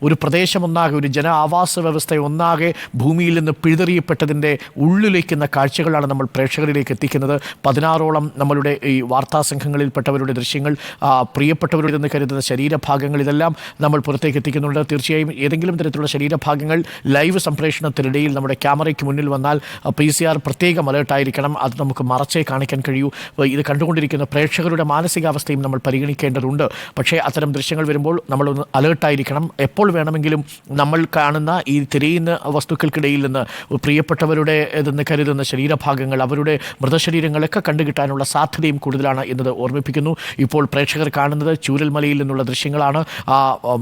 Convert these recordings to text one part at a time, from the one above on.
ഒരു പ്രദേശമൊന്നാകെ, ഒരു ജന ആവാസ വ്യവസ്ഥ ഒന്നാകെ ഭൂമിയിൽ നിന്ന് പിഴുതെറിയപ്പെട്ടതിൻ്റെ ഉള്ളിലേക്കുന്ന കാഴ്ചകളാണ് നമ്മൾ പ്രേക്ഷകരിലേക്ക് എത്തിക്കുന്നത്. 16ഓളം നമ്മളുടെ ഈ വാർത്താ സംഘങ്ങളിൽപ്പെട്ടവരുടെ ദൃശ്യങ്ങൾ, പ്രിയപ്പെട്ടവരുടെന്ന് കരുതുന്ന ശരീരഭാഗങ്ങൾ, ഇതെല്ലാം നമ്മൾ പുറത്തേക്ക് എത്തിക്കുന്നുണ്ട്. തീർച്ചയായും ഏതെങ്കിലും തരത്തിലുള്ള ശരീരഭാഗങ്ങൾ ലൈവ് സംപ്രേഷണത്തിനിടയിൽ നമ്മുടെ ക്യാമറയ്ക്ക് മുന്നിൽ വന്നാൽ PCR പ്രത്യേകം അലേർട്ടായിരിക്കണം. അത് നമുക്ക് മറച്ചേ കാണിക്കാൻ കഴിയൂ. ഇത് കണ്ടുകൊണ്ടിരിക്കുന്ന പ്രേക്ഷകരുടെ മാനസികാവസ്ഥയും നമ്മൾ പരിഗണിക്കേണ്ടതുണ്ട്. പക്ഷേ അത്തരം ദൃശ്യങ്ങൾ വരുമ്പോൾ നമ്മളൊന്ന് അലേർട്ടായിരിക്കണം. എപ്പോൾ വേണമെങ്കിലും നമ്മൾ കാണുന്ന ഈ തിരയുന്ന വസ്തുക്കൾക്കിടയിൽ നിന്ന് പ്രിയപ്പെട്ടവരുടെ ഇതെന്ന് കരുതുന്ന ശരീരഭാഗങ്ങൾ, അവരുടെ മൃതശരീരങ്ങളൊക്കെ കണ്ടുകിട്ടാനുള്ള സാധ്യതയും കൂടുതലാണ് എന്നത് ഓർമ്മിപ്പിക്കുന്നു. ഇപ്പോൾ പ്രേക്ഷകർ കാണുന്നത് ചൂരൽമലയിൽ നിന്നുള്ള ദൃശ്യങ്ങളാണ്.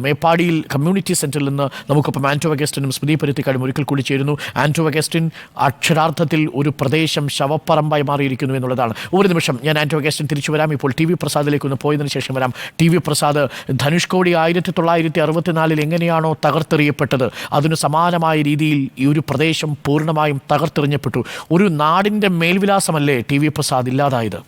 മേപ്പാടിയിൽ കമ്മ്യൂണിറ്റി സെൻറ്ററിൽ നിന്ന് നമുക്കിപ്പം ആൻറ്റോ അഗസ്റ്റിനും സ്മൃതി പരുത്തിക്കാടും ഒരിക്കൽ കൂടി ചേരുന്നു. ആൻറ്റോ അഗസ്റ്റിൻ, അക്ഷരാർത്ഥത്തിൽ ഒരു പ്രദേശം ശവപ്പറമ്പായി മാറിയിരിക്കുന്നു എന്നുള്ളതാണ്. ഒരു നിമിഷം, ഞാൻ ആൻറ്റോ അഗസ്റ്റിൻ തിരിച്ചു വരാം. ഇപ്പോൾ TV പ്രസാദിലേക്ക് ഒന്ന് പോയതിനു ശേഷം വരാം. TV പ്രസാദ്, ധനുഷ്കോടി 1964 എങ്ങനെയാണോ തകർത്തെറിയപ്പെട്ടത്, അതിന് സമാനമായ രീതിയിൽ ഈ ഒരു പ്രദേശം പൂർണ്ണമായും തകർത്തെറിഞ്ഞപ്പെട്ടു. ഒരു നാടിൻ്റെ മേൽവിലാസമല്ലേ TV പ്രസാദ് ഇല്ലാതായത്?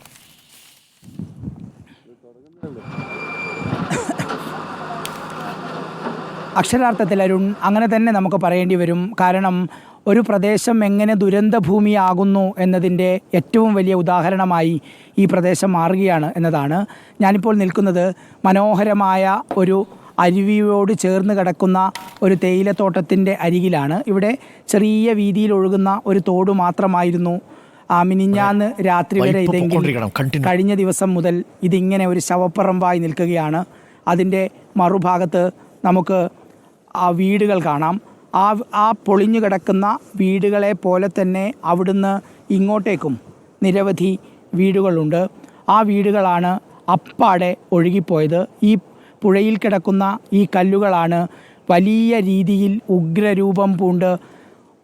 അക്ഷരാർത്ഥത്തിൽ അരുൺ, അങ്ങനെ തന്നെ നമുക്ക് പറയേണ്ടി വരും. കാരണം ഒരു പ്രദേശം എങ്ങനെ ദുരന്തഭൂമിയാകുന്നു എന്നതിൻ്റെ ഏറ്റവും വലിയ ഉദാഹരണമായി ഈ പ്രദേശം മാറുകയാണ് എന്നതാണ്. ഞാനിപ്പോൾ നിൽക്കുന്നത് മനോഹരമായ ഒരു അരുവിയോട് ചേർന്ന് കിടക്കുന്ന ഒരു തേയിലത്തോട്ടത്തിൻ്റെ അരികിലാണ്. ഇവിടെ ചെറിയ വീതിയിൽ ഒഴുകുന്ന ഒരു തോട് മാത്രമായിരുന്നു മിനിഞ്ഞാന്ന് രാത്രി വരെ ഇതെങ്കിൽ കഴിഞ്ഞ ദിവസം മുതൽ ഇതിങ്ങനെ ഒരു ശവപ്പറമ്പായി നിൽക്കുകയാണ്. അതിൻ്റെ മറുഭാഗത്ത് നമുക്ക് വീടുകൾ കാണാം. ആ പൊളിഞ്ഞു കിടക്കുന്ന വീടുകളെ പോലെ തന്നെ അവിടുന്ന് ഇങ്ങോട്ടേക്കും നിരവധി വീടുകളുണ്ട്. ആ വീടുകളാണ് അപ്പാടെ ഒഴുകിപ്പോയത്. ഈ പുഴയിൽ കിടക്കുന്ന ഈ കല്ലുകളാണ് വലിയ രീതിയിൽ ഉഗ്രരൂപം പൂണ്ട്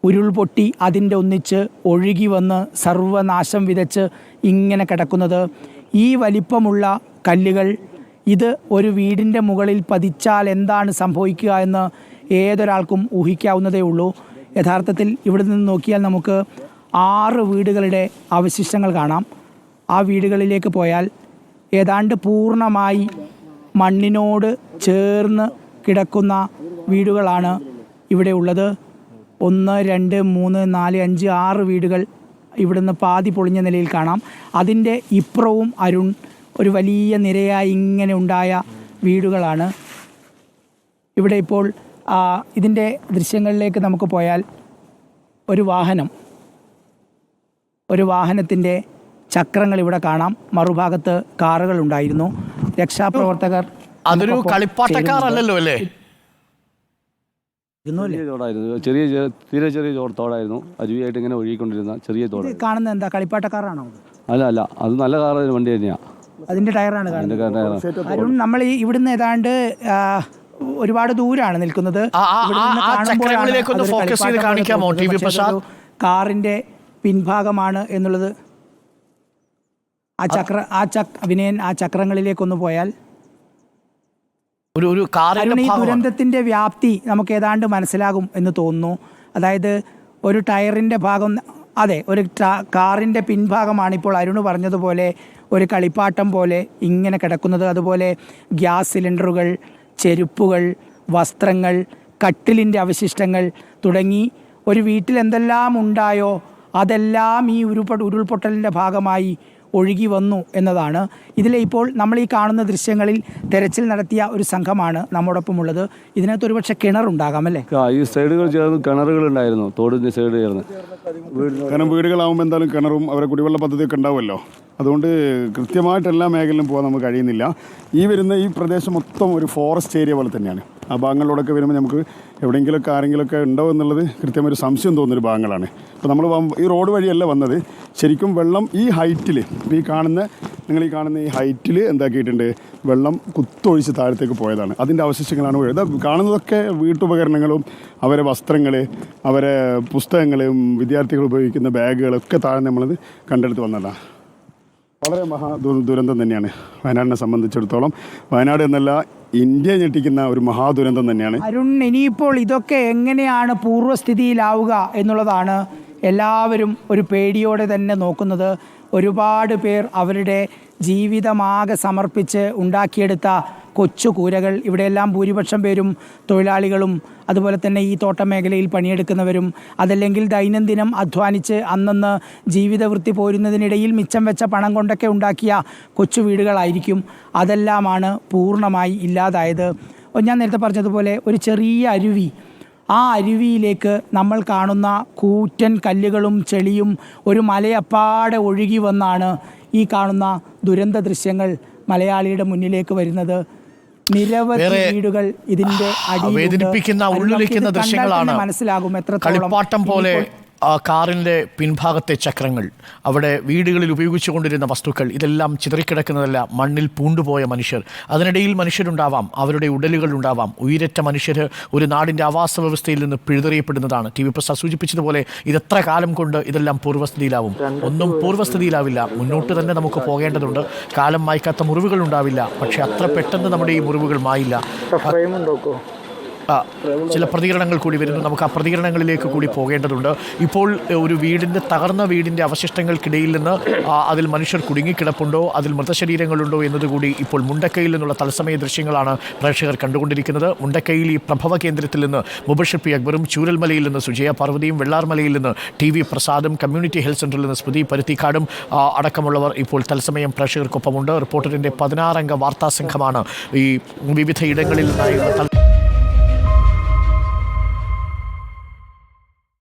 ഉരുൾപൊട്ടി അതിൻ്റെ ഒന്നിച്ച് ഒഴുകി വന്ന് സർവനാശം വിതച്ച് ഇങ്ങനെ കിടക്കുന്നത്. ഈ വലിപ്പമുള്ള കല്ലുകൾ ഇത് ഒരു വീടിൻ്റെ മുകളിൽ പതിച്ചാൽ എന്താണ് സംഭവിക്കുക എന്ന് ഏതൊരാൾക്കും ഊഹിക്കാവുന്നതേ ഉള്ളൂ. യഥാർത്ഥത്തിൽ ഇവിടെ നിന്ന് നോക്കിയാൽ നമുക്ക് 6 വീടുകളുടെ അവശിഷ്ടങ്ങൾ കാണാം. ആ വീടുകളിലേക്ക് പോയാൽ ഏതാണ്ട് പൂർണ്ണമായി മണ്ണിനോട് ചേർന്ന് കിടക്കുന്ന വീടുകളാണ് ഇവിടെ ഉള്ളത്. 1, 2, 3, 4, 5, 6 വീടുകൾ ഇവിടുന്ന് പാതി പൊളിഞ്ഞ നിലയിൽ കാണാം. അതിൻ്റെ ഇപ്പുറവും അരുൺ ഒരു വലിയ നിരയായി ഇങ്ങനെ ഉണ്ടായ വീടുകളാണ്. ഇവിടെ ഇപ്പോൾ ഇതിൻ്റെ ദൃശ്യങ്ങളിലേക്ക് നമുക്ക് പോയാൽ ഒരു വാഹനത്തിൻ്റെ ചക്രങ്ങൾ ഇവിടെ കാണാം. മറുഭാഗത്ത് കാറുകളുണ്ടായിരുന്നു. രക്ഷാപ്രവർത്തകർ അതൊരു കളിപ്പാട്ടക്കാരല്ലോ അല്ലേ? തീരെ ചെറിയ തോടായിരുന്നു. അരുവിയായിട്ട് ഇങ്ങനെ ഒഴുകിക്കൊണ്ടിരുന്ന ചെറിയ തോട്. കാണുന്നത് എന്താ, കളിപ്പാട്ടക്കാരാണോ? അല്ല, അത് നല്ല കാർ വണ്ടി തന്നെയാണ്. അതിൻ്റെ ടയറാണ് കാണുന്നത്. അരുൺ, നമ്മൾ ഇവിടുന്ന് ഏതാണ്ട് ഒരുപാട് ദൂരാണ് നിൽക്കുന്നത്. കാറിന്റെ പിൻഭാഗമാണ് എന്നുള്ളത്. വിനയൻ, ആ ചക്രങ്ങളിലേക്കൊന്ന് പോയാൽ ഈ ദുരന്തത്തിന്റെ വ്യാപ്തി നമുക്ക് ഏതാണ്ട് മനസ്സിലാകും എന്ന് തോന്നുന്നു. അതായത് ഒരു ടയറിന്റെ ഭാഗം, അതെ, ഒരു കാറിന്റെ പിൻഭാഗമാണ് ഇപ്പോൾ അരുണ് പറഞ്ഞതുപോലെ ഒരു കളിപ്പാട്ടം പോലെ ഇങ്ങനെ കിടക്കുന്നത്. അതുപോലെ ഗ്യാസ് സിലിണ്ടറുകൾ, ചെരുപ്പുകൾ, വസ്ത്രങ്ങൾ, കട്ടിലിൻ്റെ അവശിഷ്ടങ്ങൾ തുടങ്ങി ഒരു വീട്ടിൽ എന്തെല്ലാം ഉണ്ടായോ അതെല്ലാം ഈ ഉരുൾപൊട്ടലിൻ്റെ ഭാഗമായി ഒഴുകി വന്നു എന്നതാണ്. ഇതിലെ ഇപ്പോൾ നമ്മൾ ഈ കാണുന്ന ദൃശ്യങ്ങളിൽ തെരച്ചിൽ നടത്തിയ ഒരു സംഘമാണ് നമ്മോടൊപ്പം ഉള്ളത്. ഇതിനകത്ത് ഒരുപക്ഷെ കിണറുണ്ടാകാം അല്ലേ? ഈ സൈഡുകൾ ചേർന്ന് കിണറുകളുണ്ടായിരുന്നു, തോടിൻ്റെ സൈഡ് ചേർന്ന്. കാരണം വീടുകളാകുമ്പോൾ എന്തായാലും കിണറും അവരെ കുടിവെള്ള പദ്ധതിയൊക്കെ ഉണ്ടാവുമല്ലോ. അതുകൊണ്ട് കൃത്യമായിട്ട് എല്ലാ മേഖലയിലും പോകാൻ നമുക്ക് കഴിയുന്നില്ല. ഈ പ്രദേശം മൊത്തം ഒരു ഫോറസ്റ്റ് ഏരിയ പോലെ തന്നെയാണ്. ആ ഭാഗങ്ങളിലൂടെയൊക്കെ വരുമ്പോൾ നമുക്ക് എവിടെയെങ്കിലുമൊക്കെ ആരെങ്കിലുമൊക്കെ ഉണ്ടോ എന്നുള്ളത് കൃത്യമായൊരു സംശയം തോന്നുന്നൊരു ഭാഗങ്ങളാണ്. അപ്പോൾ നമ്മൾ ഈ റോഡ് വഴിയല്ല വന്നത്. ശരിക്കും വെള്ളം ഈ ഹൈറ്റിൽ, നിങ്ങൾ ഈ കാണുന്ന ഈ ഹൈറ്റിൽ എന്താക്കിയിട്ടുണ്ട്, വെള്ളം കുത്തൊഴിച്ച് താഴത്തേക്ക് പോയതാണ്. അതിൻ്റെ അവശിഷ്ടങ്ങളാണ് പോയത്. കാണുന്നതൊക്കെ വീട്ടുപകരണങ്ങളും അവരെ വസ്ത്രങ്ങൾ, അവരെ പുസ്തകങ്ങളും വിദ്യാർത്ഥികൾ ഉപയോഗിക്കുന്ന ബാഗുകളൊക്കെ താഴെ നമ്മളത് കണ്ടെടുത്ത് വന്നതാണ്. വളരെ ദുരന്തം തന്നെയാണ് വയനാടിനെ സംബന്ധിച്ചിടത്തോളം. വയനാട് എന്നല്ല, ഇന്ത്യ ഞെട്ടിക്കുന്ന ഒരു മഹാദുരന്തം തന്നെയാണ്. അരുൺ, ഇനിയിപ്പോൾ ഇതൊക്കെ എങ്ങനെയാണ് പൂർവ്വസ്ഥിതിയിലാവുക എന്നുള്ളതാണ് എല്ലാവരും ഒരു പേടിയോടെ തന്നെ നോക്കുന്നത്. ഒരുപാട് പേർ അവരുടെ ജീവിതമാകെ സമർപ്പിച്ച് ഉണ്ടാക്കിയെടുത്ത കൊച്ചു കൂരകൾ. ഇവിടെയെല്ലാം ഭൂരിപക്ഷം പേരും തൊഴിലാളികളും അതുപോലെ തന്നെ ഈ തോട്ടമേഖലയിൽ പണിയെടുക്കുന്നവരും അതല്ലെങ്കിൽ ദൈനംദിനം അധ്വാനിച്ച് അന്നന്ന് ജീവിതവൃത്തി പോരുന്നതിനിടയിൽ മിച്ചം വെച്ച പണം കൊണ്ടൊക്കെ ഉണ്ടാക്കിയ കൊച്ചു വീടുകളായിരിക്കും. അതെല്ലാമാണ് പൂർണ്ണമായി ഇല്ലാതായത്. ഞാൻ നേരത്തെ പറഞ്ഞതുപോലെ ഒരു ചെറിയ അരുവി, ആ അരുവിയിലേക്ക് നമ്മൾ കാണുന്ന കൂറ്റൻ കല്ലുകളും ചെളിയും ഒരു മലയപ്പാടെ ഒഴുകി വന്നാണ് ഈ കാണുന്ന ദുരന്ത ദൃശ്യങ്ങൾ മലയാളിയുടെ മുന്നിലേക്ക് വരുന്നത്. നിരവധി വീടുകൾ ഇതിന്റെ വേദനിപ്പിക്കുന്ന ഉള്ളിലേക്കുന്ന ദൃശ്യങ്ങളാണ്. മനസ്സിലാകും എത്രത്തോളം കളിപ്പാട്ടം പോലെ കാറിൻ്റെ പിൻഭാഗത്തെ ചക്രങ്ങൾ, അവിടെ വീടുകളിൽ ഉപയോഗിച്ചുകൊണ്ടിരുന്ന വസ്തുക്കൾ, ഇതെല്ലാം ചിതറിക്കിടക്കുന്നതല്ല, മണ്ണിൽ പൂണ്ടുപോയ മനുഷ്യർ. അതിനിടയിൽ മനുഷ്യരുണ്ടാവാം, അവരുടെ ഉടലുകളുണ്ടാവാം. ഉയരറ്റ മനുഷ്യർ ഒരു നാടിൻ്റെ ആവാസ വ്യവസ്ഥയിൽ നിന്ന് പിഴുതെറിയപ്പെടുന്നതാണ്. ടി വി പ്രസാദ് സൂചിപ്പിച്ചതുപോലെ ഇതെത്ര കാലം കൊണ്ട് ഇതെല്ലാം പൂർവ്വസ്ഥിതിയിലാവും? ഒന്നും പൂർവ്വസ്ഥിതിയിലാവില്ല. മുന്നോട്ട് തന്നെ നമുക്ക് പോകേണ്ടതുണ്ട്. കാലം മായ്ക്കാത്ത മുറിവുകൾ ഉണ്ടാവില്ല, പക്ഷേ അത്ര പെട്ടെന്ന് നമ്മുടെ ഈ മുറിവുകൾ മായില്ല. ചില പ്രതികരണങ്ങൾ കൂടി വരുന്നു. നമുക്ക് ആ പ്രതികരണങ്ങളിലേക്ക് കൂടി പോകേണ്ടതുണ്ട്. ഇപ്പോൾ ഒരു തകർന്ന വീടിൻ്റെ അവശിഷ്ടങ്ങൾക്കിടയിൽ നിന്ന് അതിൽ മനുഷ്യർ കുടുങ്ങിക്കിടപ്പുണ്ടോ, അതിൽ മൃതശരീരങ്ങളുണ്ടോ എന്നതുകൂടി ഇപ്പോൾ മുണ്ടക്കയിൽ നിന്നുള്ള തത്സമയ ദൃശ്യങ്ങളാണ് പ്രേക്ഷകർ കണ്ടുകൊണ്ടിരിക്കുന്നത്. മുണ്ടക്കയിൽ ഈ പ്രഭവ കേന്ദ്രത്തിൽ നിന്ന് മുബഷിർ പി അക്ബറും, ചൂരൽമലയിൽ നിന്ന് സുജയ പാർവതിയും, വെള്ളാർമലയിൽ നിന്ന് ടി വി പ്രസാദും, കമ്മ്യൂണിറ്റി ഹെൽത്ത് സെൻ്ററിൽ നിന്ന് സ്മൃതി പരുത്തിക്കാടും അടക്കമുള്ളവർ ഇപ്പോൾ തത്സമയം പ്രേക്ഷകർക്കൊപ്പമുണ്ട്. റിപ്പോർട്ടറിൻ്റെ 16 അംഗ വാർത്താ സംഘമാണ് ഈ വിവിധ ഇടങ്ങളിൽ നിന്നായി